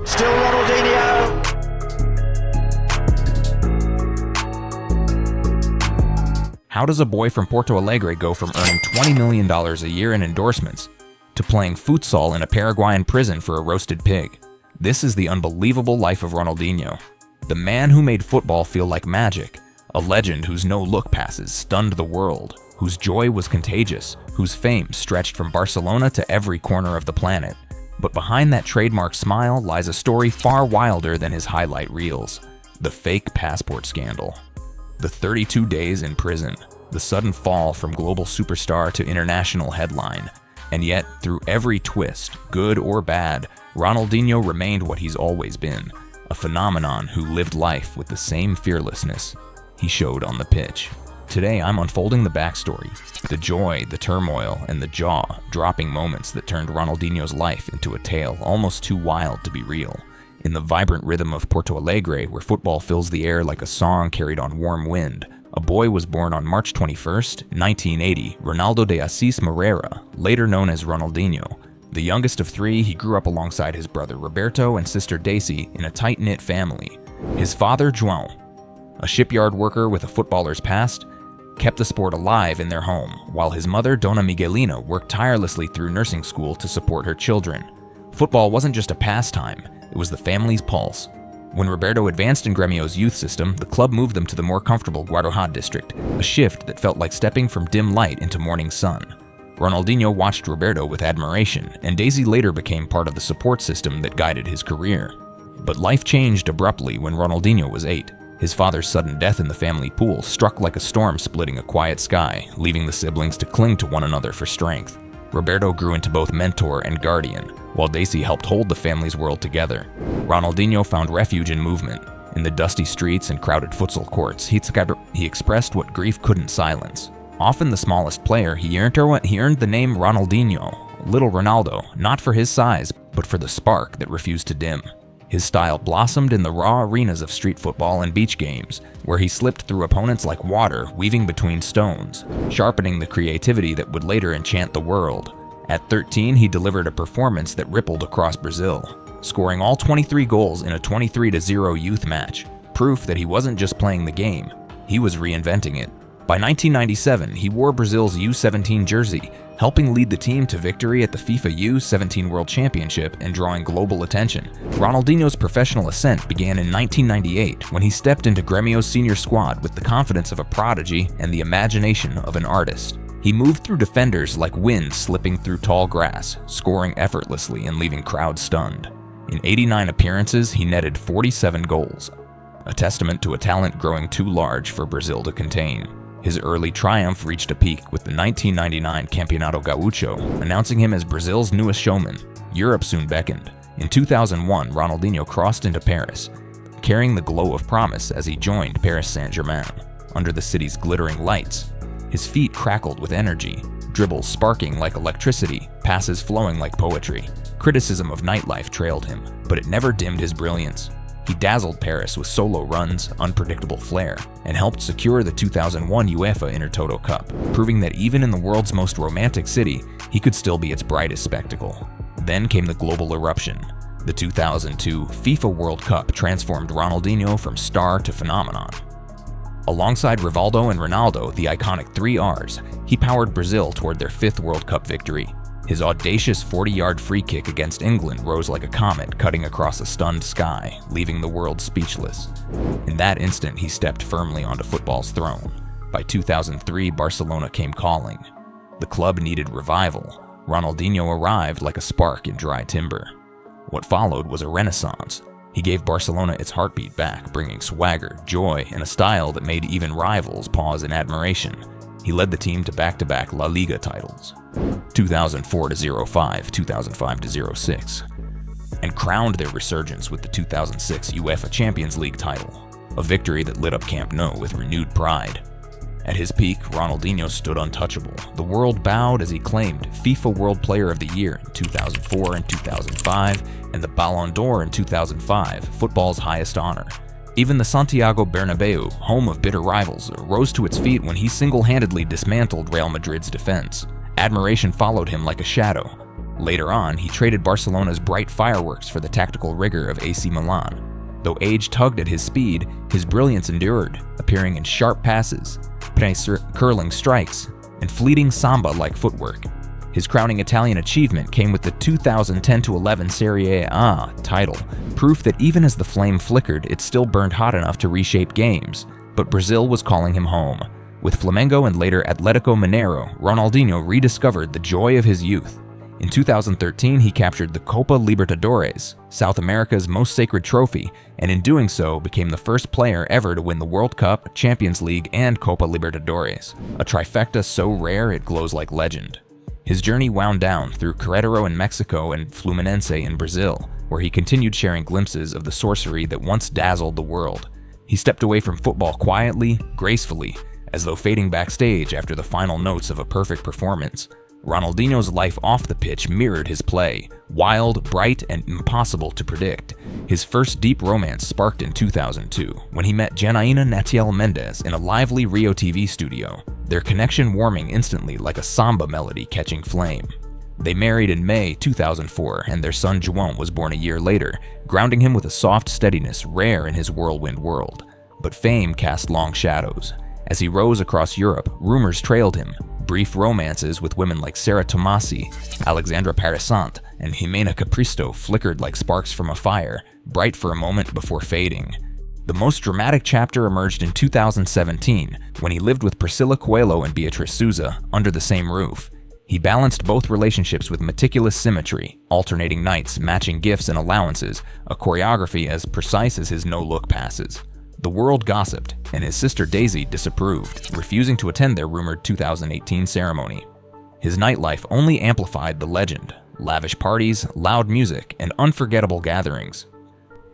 Still Ronaldinho. How does a boy from Porto Alegre go from earning $20 million a year in endorsements to playing futsal in a Paraguayan prison for a roasted pig? This is the unbelievable life of Ronaldinho, the man who made football feel like magic, a legend whose no-look passes stunned the world, whose joy was contagious, whose fame stretched from Barcelona to every corner of the planet. But behind that trademark smile lies a story far wilder than his highlight reels: the fake passport scandal. The 32 days in prison, the sudden fall from global superstar to international headline. And yet, through every twist, good or bad, Ronaldinho remained what he's always been, a phenomenon who lived life with the same fearlessness he showed on the pitch. Today, I'm unfolding the backstory, the joy, the turmoil, and the jaw-dropping moments that turned Ronaldinho's life into a tale almost too wild to be real. In the vibrant rhythm of Porto Alegre, where football fills the air like a song carried on warm wind, a boy was born on March 21, 1980, Ronaldo de Assis Moreira, later known as Ronaldinho. The youngest of three, he grew up alongside his brother Roberto and sister Daisy in a tight-knit family. His father, João, a shipyard worker with a footballer's past, kept the sport alive in their home, while his mother, Dona Miguelina, worked tirelessly through nursing school to support her children. Football wasn't just a pastime, it was the family's pulse. When Roberto advanced in Gremio's youth system, the club moved them to the more comfortable Guarujá district, a shift that felt like stepping from dim light into morning sun. Ronaldinho watched Roberto with admiration, and Daisy later became part of the support system that guided his career. But life changed abruptly when Ronaldinho was 8. His father's sudden death in the family pool struck like a storm splitting a quiet sky, leaving the siblings to cling to one another for strength. Roberto grew into both mentor and guardian, while Daisy helped hold the family's world together. Ronaldinho found refuge in movement. In the dusty streets and crowded futsal courts, he expressed what grief couldn't silence. Often the smallest player, he earned the name Ronaldinho, Little Ronaldo, not for his size, but for the spark that refused to dim. His style blossomed in the raw arenas of street football and beach games, where he slipped through opponents like water, weaving between stones, sharpening the creativity that would later enchant the world. At 13, he delivered a performance that rippled across Brazil, scoring all 23 goals in a 23-0 youth match, proof that he wasn't just playing the game, he was reinventing it. By 1997, he wore Brazil's U17 jersey, helping lead the team to victory at the FIFA U17 World Championship and drawing global attention. Ronaldinho's professional ascent began in 1998 when he stepped into Gremio's senior squad with the confidence of a prodigy and the imagination of an artist. He moved through defenders like wind slipping through tall grass, scoring effortlessly and leaving crowds stunned. In 89 appearances, he netted 47 goals, a testament to a talent growing too large for Brazil to contain. His early triumph reached a peak with the 1999 Campeonato Gaúcho, announcing him as Brazil's newest showman. Europe soon beckoned. In 2001, Ronaldinho crossed into Paris, carrying the glow of promise as he joined Paris Saint-Germain. Under the city's glittering lights, his feet crackled with energy, dribbles sparking like electricity, passes flowing like poetry. Criticism of nightlife trailed him, but it never dimmed his brilliance. He dazzled Paris with solo runs, unpredictable flair, and helped secure the 2001 UEFA Intertoto Cup, proving that even in the world's most romantic city, he could still be its brightest spectacle. Then came the global eruption. The 2002 FIFA World Cup transformed Ronaldinho from star to phenomenon. Alongside Rivaldo and Ronaldo, the iconic 3 Rs, he powered Brazil toward their 5th World Cup victory. His audacious 40-yard free kick against England rose like a comet, cutting across a stunned sky, leaving the world speechless. In that instant, he stepped firmly onto football's throne. By 2003, Barcelona came calling. The club needed revival. Ronaldinho arrived like a spark in dry timber. What followed was a renaissance. He gave Barcelona its heartbeat back, bringing swagger, joy, and a style that made even rivals pause in admiration. He led the team to back-to-back La Liga titles, 2004-05, 2005-06, and crowned their resurgence with the 2006 UEFA Champions League title, a victory that lit up Camp Nou with renewed pride. At his peak, Ronaldinho stood untouchable. The world bowed as he claimed FIFA World Player of the Year in 2004 and 2005, and the Ballon d'Or in 2005, football's highest honor. Even the Santiago Bernabeu, home of bitter rivals, rose to its feet when he single-handedly dismantled Real Madrid's defense. Admiration followed him like a shadow. Later on, he traded Barcelona's bright fireworks for the tactical rigor of AC Milan. Though age tugged at his speed, his brilliance endured, appearing in sharp passes, curling strikes, and fleeting samba-like footwork. His crowning Italian achievement came with the 2010-11 Serie A title, proof that even as the flame flickered, it still burned hot enough to reshape games. But Brazil was calling him home. With Flamengo and later Atlético Mineiro, Ronaldinho rediscovered the joy of his youth. In 2013, he captured the Copa Libertadores, South America's most sacred trophy, and in doing so became the first player ever to win the World Cup, Champions League, and Copa Libertadores, a trifecta so rare it glows like legend. His journey wound down through Querétaro in Mexico and Fluminense in Brazil, where he continued sharing glimpses of the sorcery that once dazzled the world. He stepped away from football quietly, gracefully, as though fading backstage after the final notes of a perfect performance. Ronaldinho's life off the pitch mirrored his play, wild, bright, and impossible to predict. His first deep romance sparked in 2002, when he met Janaína Natiel Mendes in a lively Rio TV studio, their connection warming instantly like a samba melody catching flame. They married in May 2004, and their son João was born a year later, grounding him with a soft steadiness rare in his whirlwind world. But fame cast long shadows. As he rose across Europe, rumors trailed him. Brief romances with women like Sarah Tomasi, Alexandra Parisant, and Jimena Capristo flickered like sparks from a fire, bright for a moment before fading. The most dramatic chapter emerged in 2017, when he lived with Priscilla Coelho and Beatriz Souza under the same roof. He balanced both relationships with meticulous symmetry, alternating nights, matching gifts and allowances, a choreography as precise as his no-look passes. The world gossiped, and his sister Daisy disapproved, refusing to attend their rumored 2018 ceremony. His nightlife only amplified the legend: lavish parties, loud music, and unforgettable gatherings,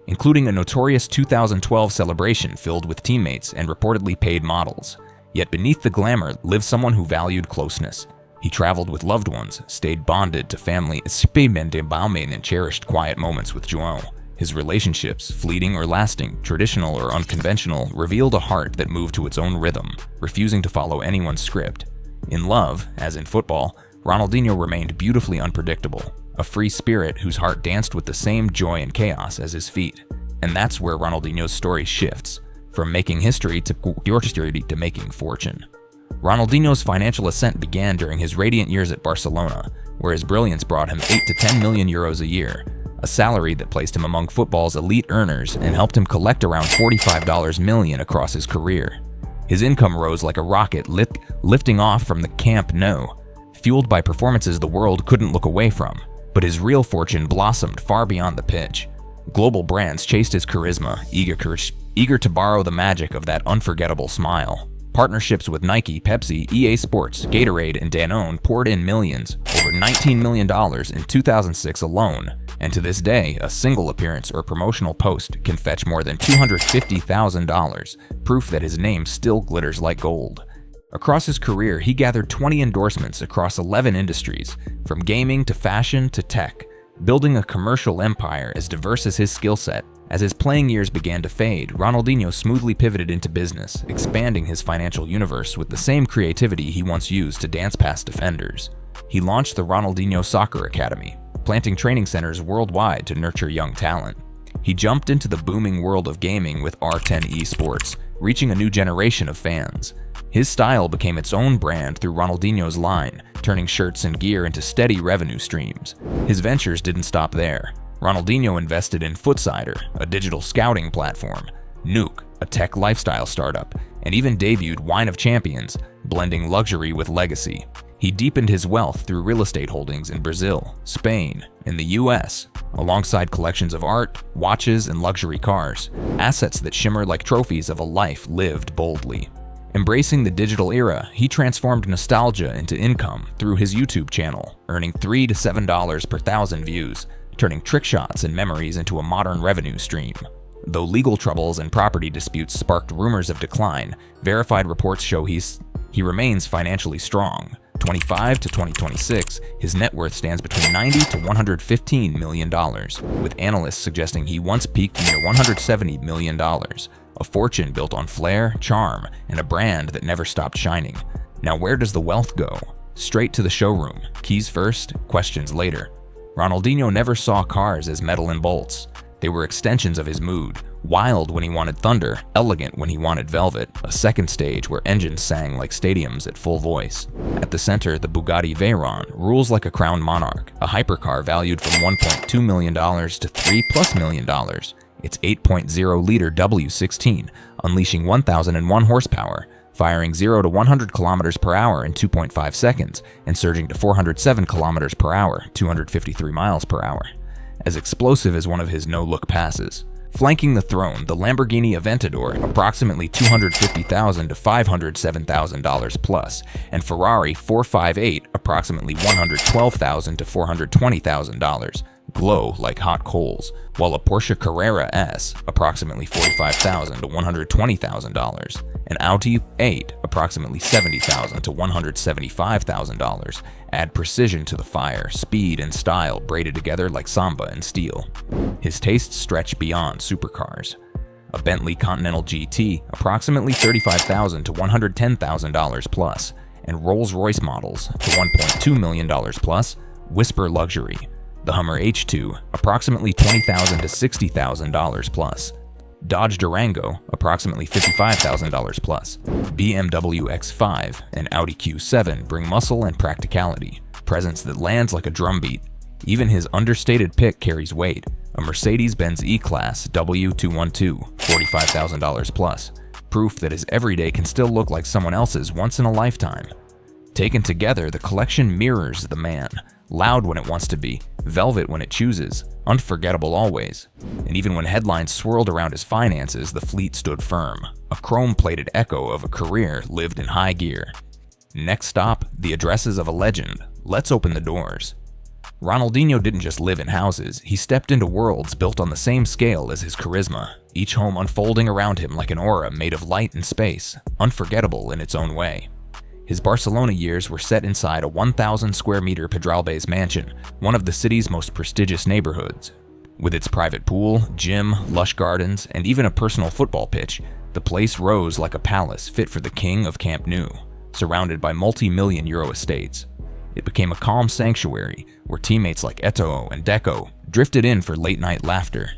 including a notorious 2012 celebration filled with teammates and reportedly paid models. Yet beneath the glamour lived someone who valued closeness. He traveled with loved ones, stayed bonded to family, and cherished quiet moments with João. His relationships, fleeting or lasting, traditional or unconventional, revealed a heart that moved to its own rhythm, refusing to follow anyone's script. In love, as in football, Ronaldinho remained beautifully unpredictable, a free spirit whose heart danced with the same joy and chaos as his feet. And that's where Ronaldinho's story shifts, from making history to making fortune. Ronaldinho's financial ascent began during his radiant years at Barcelona, where his brilliance brought him 8 to 10 million euros a year, a salary that placed him among football's elite earners and helped him collect around $45 million across his career. His income rose like a rocket lifting off from the Camp Nou, fueled by performances the world couldn't look away from. But his real fortune blossomed far beyond the pitch. Global brands chased his charisma, eager to borrow the magic of that unforgettable smile. Partnerships with Nike, Pepsi, EA Sports, Gatorade, and Danone poured in millions, over $19 million in 2006 alone. And to this day, a single appearance or promotional post can fetch more than $250,000, proof that his name still glitters like gold. Across his career, he gathered 20 endorsements across 11 industries, from gaming to fashion to tech, building a commercial empire as diverse as his skill set. As his playing years began to fade, Ronaldinho smoothly pivoted into business, expanding his financial universe with the same creativity he once used to dance past defenders. He launched the Ronaldinho Soccer Academy, planting training centers worldwide to nurture young talent. He jumped into the booming world of gaming with R10 eSports, reaching a new generation of fans. His style became its own brand through Ronaldinho's line, turning shirts and gear into steady revenue streams. His ventures didn't stop there. Ronaldinho invested in Footsider, a digital scouting platform, Nuke, a tech lifestyle startup, and even debuted Wine of Champions, blending luxury with legacy. He deepened his wealth through real estate holdings in Brazil, Spain, and the US, alongside collections of art, watches, and luxury cars, assets that shimmer like trophies of a life lived boldly. Embracing the digital era, he transformed nostalgia into income through his YouTube channel, earning $3 to $7 per thousand views, turning trick shots and memories into a modern revenue stream. Though legal troubles and property disputes sparked rumors of decline, verified reports show he remains financially strong. 2025 to 2026, his net worth stands between $90 to $115 million, with analysts suggesting he once peaked near $170 million, a fortune built on flair, charm, and a brand that never stopped shining. Now where does the wealth go? Straight to the showroom, keys first, questions later. Ronaldinho never saw cars as metal and bolts. They were extensions of his mood, wild when he wanted thunder, elegant when he wanted velvet, a second stage where engines sang like stadiums at full voice. At the center, the Bugatti Veyron rules like a crowned monarch, a hypercar valued from $1.2 million to $3+ million. Its 8.0-liter W16, unleashing 1,001 horsepower, firing 0 to 100 kilometers per hour in 2.5 seconds, and surging to 407 kilometers per hour, 253 miles per hour. As explosive as one of his no-look passes. Flanking the throne, the Lamborghini Aventador, approximately $250,000 to $507,000 plus, and Ferrari 458, approximately $112,000 to $420,000, glow like hot coals, while a Porsche Carrera S, approximately $45,000 to $120,000, an Audi 8, approximately $70,000 to $175,000, add precision to the fire, speed and style braided together like samba and steel. His tastes stretch beyond supercars. A Bentley Continental GT, approximately $35,000 to $110,000 plus, and Rolls-Royce models to $1.2 million plus, whisper luxury. The Hummer H2, approximately $20,000 to $60,000 plus. Dodge Durango, approximately $55,000 plus. BMW X5 and Audi Q7 bring muscle and practicality, presence that lands like a drumbeat. Even his understated pick carries weight. A Mercedes-Benz E-Class W212, $45,000 plus. Proof that his everyday can still look like someone else's once in a lifetime. Taken together, the collection mirrors the man. Loud when it wants to be, velvet when it chooses, unforgettable always. And even when headlines swirled around his finances, the fleet stood firm, a chrome-plated echo of a career lived in high gear. Next stop, the addresses of a legend. Let's open the doors. Ronaldinho didn't just live in houses, he stepped into worlds built on the same scale as his charisma, each home unfolding around him like an aura made of light and space, unforgettable in its own way. His Barcelona years were set inside a 1,000 square meter Pedralbes mansion, one of the city's most prestigious neighborhoods. With its private pool, gym, lush gardens, and even a personal football pitch, the place rose like a palace fit for the king of Camp Nou, surrounded by multi-million euro estates. It became a calm sanctuary where teammates like Eto'o and Deco drifted in for late-night laughter.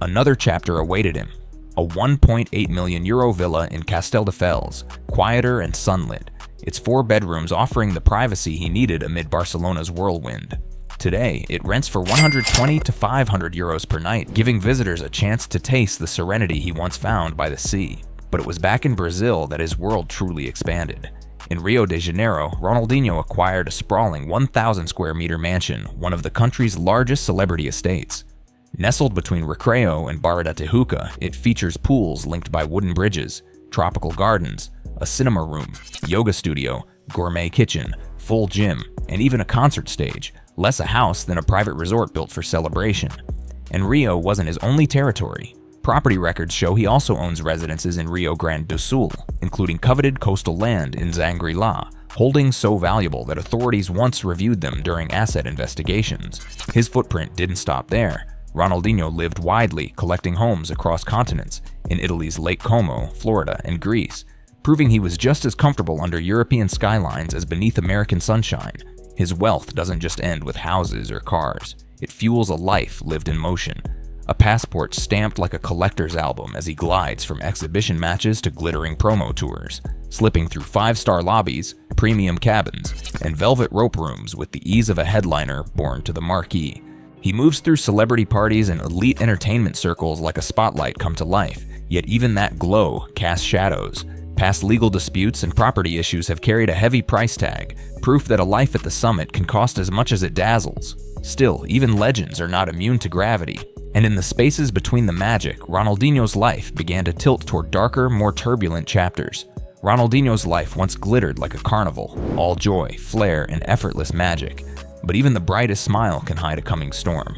Another chapter awaited him, a 1.8 million euro villa in Castelldefels, quieter and sunlit, its 4 bedrooms offering the privacy he needed amid Barcelona's whirlwind. Today, it rents for 120 to 500 euros per night, giving visitors a chance to taste the serenity he once found by the sea. But it was back in Brazil that his world truly expanded. In Rio de Janeiro, Ronaldinho acquired a sprawling 1,000 square meter mansion, one of the country's largest celebrity estates. Nestled between Recreio and Barra da Tijuca, it features pools linked by wooden bridges, tropical gardens, a cinema room, yoga studio, gourmet kitchen, full gym, and even a concert stage, less a house than a private resort built for celebration. And Rio wasn't his only territory. Property records show he also owns residences in Rio Grande do Sul, including coveted coastal land in Xangri-La, holdings so valuable that authorities once reviewed them during asset investigations. His footprint didn't stop there. Ronaldinho lived widely, collecting homes across continents, in Italy's Lake Como, Florida, and Greece, proving he was just as comfortable under European skylines as beneath American sunshine. His wealth doesn't just end with houses or cars. It fuels a life lived in motion, a passport stamped like a collector's album as he glides from exhibition matches to glittering promo tours, slipping through 5-star lobbies, premium cabins, and velvet rope rooms with the ease of a headliner born to the marquee. He moves through celebrity parties and elite entertainment circles like a spotlight come to life, yet even that glow casts shadows. Past legal disputes and property issues have carried a heavy price tag, proof that a life at the summit can cost as much as it dazzles. Still, even legends are not immune to gravity. And in the spaces between the magic, Ronaldinho's life began to tilt toward darker, more turbulent chapters. Ronaldinho's life once glittered like a carnival, all joy, flair, and effortless magic. But even the brightest smile can hide a coming storm.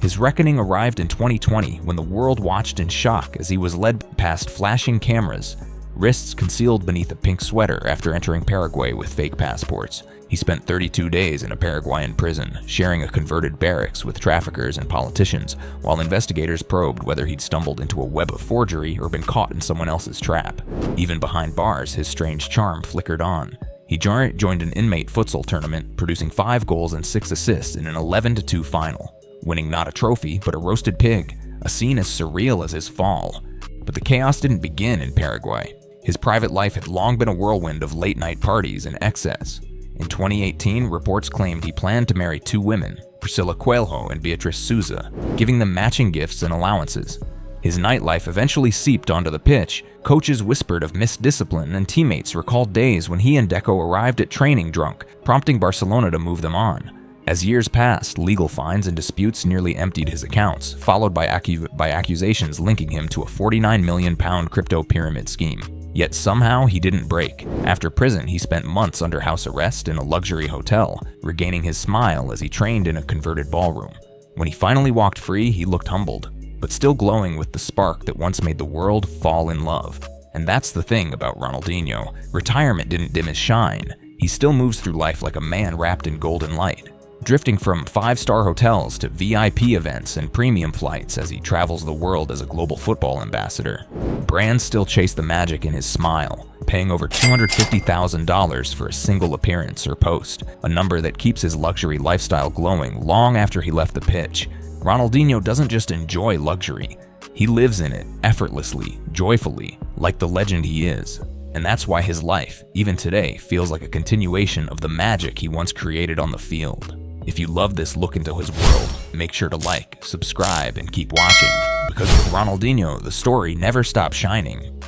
His reckoning arrived in 2020 when the world watched in shock as he was led past flashing cameras, wrists concealed beneath a pink sweater after entering Paraguay with fake passports. He spent 32 days in a Paraguayan prison, sharing a converted barracks with traffickers and politicians, while investigators probed whether he'd stumbled into a web of forgery or been caught in someone else's trap. Even behind bars, his strange charm flickered on. He joined an inmate futsal tournament, producing 5 goals and 6 assists in an 11-2 final, winning not a trophy but a roasted pig, a scene as surreal as his fall. But the chaos didn't begin in Paraguay. His private life had long been a whirlwind of late-night parties and excess. In 2018, reports claimed he planned to marry 2 women, Priscilla Coelho and Beatriz Souza, giving them matching gifts and allowances. His nightlife eventually seeped onto the pitch. Coaches whispered of misdiscipline, and teammates recalled days when he and Deco arrived at training drunk, prompting Barcelona to move them on. As years passed, legal fines and disputes nearly emptied his accounts, followed by accusations linking him to a £49 million crypto pyramid scheme. Yet somehow he didn't break. After prison, he spent months under house arrest in a luxury hotel, regaining his smile as he trained in a converted ballroom. When he finally walked free, he looked humbled, but still glowing with the spark that once made the world fall in love. And that's the thing about Ronaldinho. Retirement didn't dim his shine. He still moves through life like a man wrapped in golden light, drifting from 5-star hotels to VIP events and premium flights as he travels the world as a global football ambassador. Brands still chase the magic in his smile, paying over $250,000 for a single appearance or post, a number that keeps his luxury lifestyle glowing long after he left the pitch. Ronaldinho doesn't just enjoy luxury, he lives in it effortlessly, joyfully, like the legend he is. And that's why his life, even today, feels like a continuation of the magic he once created on the field. If you love this look into his world, make sure to like, subscribe, and keep watching. Because with Ronaldinho, the story never stops shining.